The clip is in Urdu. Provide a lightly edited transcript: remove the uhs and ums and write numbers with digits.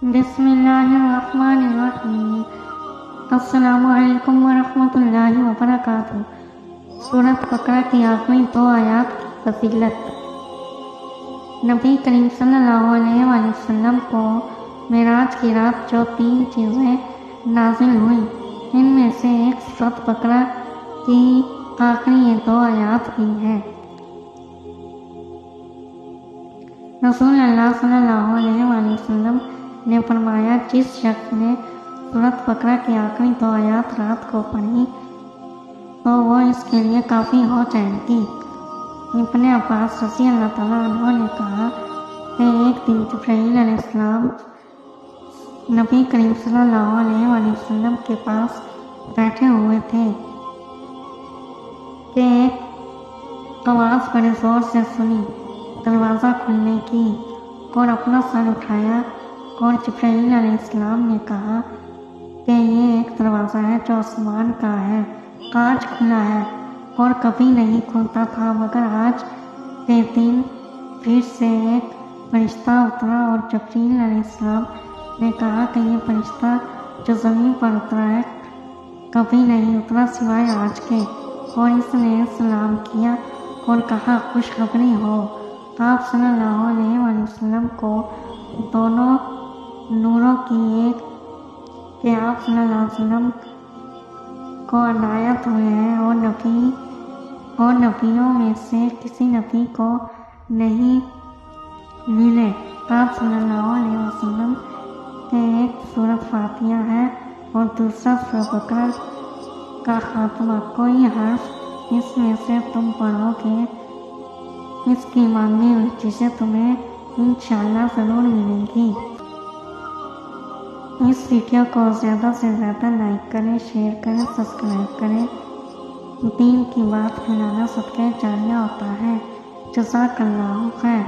بسم اللہ الرحمن الرحیم۔ السلام علیکم ورحمۃ اللہ وبرکاتہ۔ سورۃ بقرہ کی آخری 2 آیات کی فضیلت۔ نبی کریم صلی اللہ علیہ وآلہ وسلم کو معراج کی رات جو 3 چیزیں نازل ہوئیں، ان میں سے ایک سورۃ بقرہ کی آخری یہ 2 آیات بھی ہیں۔ رسول اللہ صلی اللہ علیہ وآلہ وسلم نے فرمایا، جس شخص نے سورۃ بقرہ کی آخری 2 آیات رات کو پڑھی تو وہ اس کے لیے کافی ہو جائے گی۔ ابن عباس رضی اللہ تعالیٰ عنہ نے کہا کہ ایک دن جبرائیل علیہ السلام نبی کریم صلی اللہ علیہ وآلہ وسلم کے پاس بیٹھے ہوئے تھے کہ ایک آواز بڑے زور سے سنی دروازہ کھلنے کی، اور اپنا سر اٹھایا اور جبرائیل علیہ السلام نے کہا کہ یہ ایک دروازہ ہے جو آسمان کا ہے، آج کھلا ہے اور کبھی نہیں کھلتا تھا، مگر آج کے دن پھر سے ایک فرشتہ اترا، اور جبرائیل علیہ السلام نے کہا کہ یہ فرشتہ جو زمین پر اترا ہے کبھی نہیں اترا سوائے آج کے، اور اس نے سلام کیا اور کہا خوشخبری ہو۔ آپ صلی اللہ علیہ وآلہ وسلم کو دونوں نوروں کی ایک کہ آپ صلی اللہ علیہ وسلم کو عنایت ہوئے ہیں اور نبیوں میں سے کسی نبی کو نہیں ملے۔ آپ صلی اللہ علیہ وسلم کے ایک سورۃ فاتحہ ہے اور دوسرا سورۃ بقرہ کا خاتمہ، کوئی حرف اس میں سے تم پڑھو گے اس کی مانگی ہوئی چیزیں تمہیں انشاءاللہ ضرور ملیں گی۔ اس ویڈیو کو زیادہ سے زیادہ لائک کریں، شیئر کریں، سبسکرائب کریں۔ دین کی بات پھیلانا صدقہ جاریہ ہوتا ہے۔ جزاک اللہ خیر۔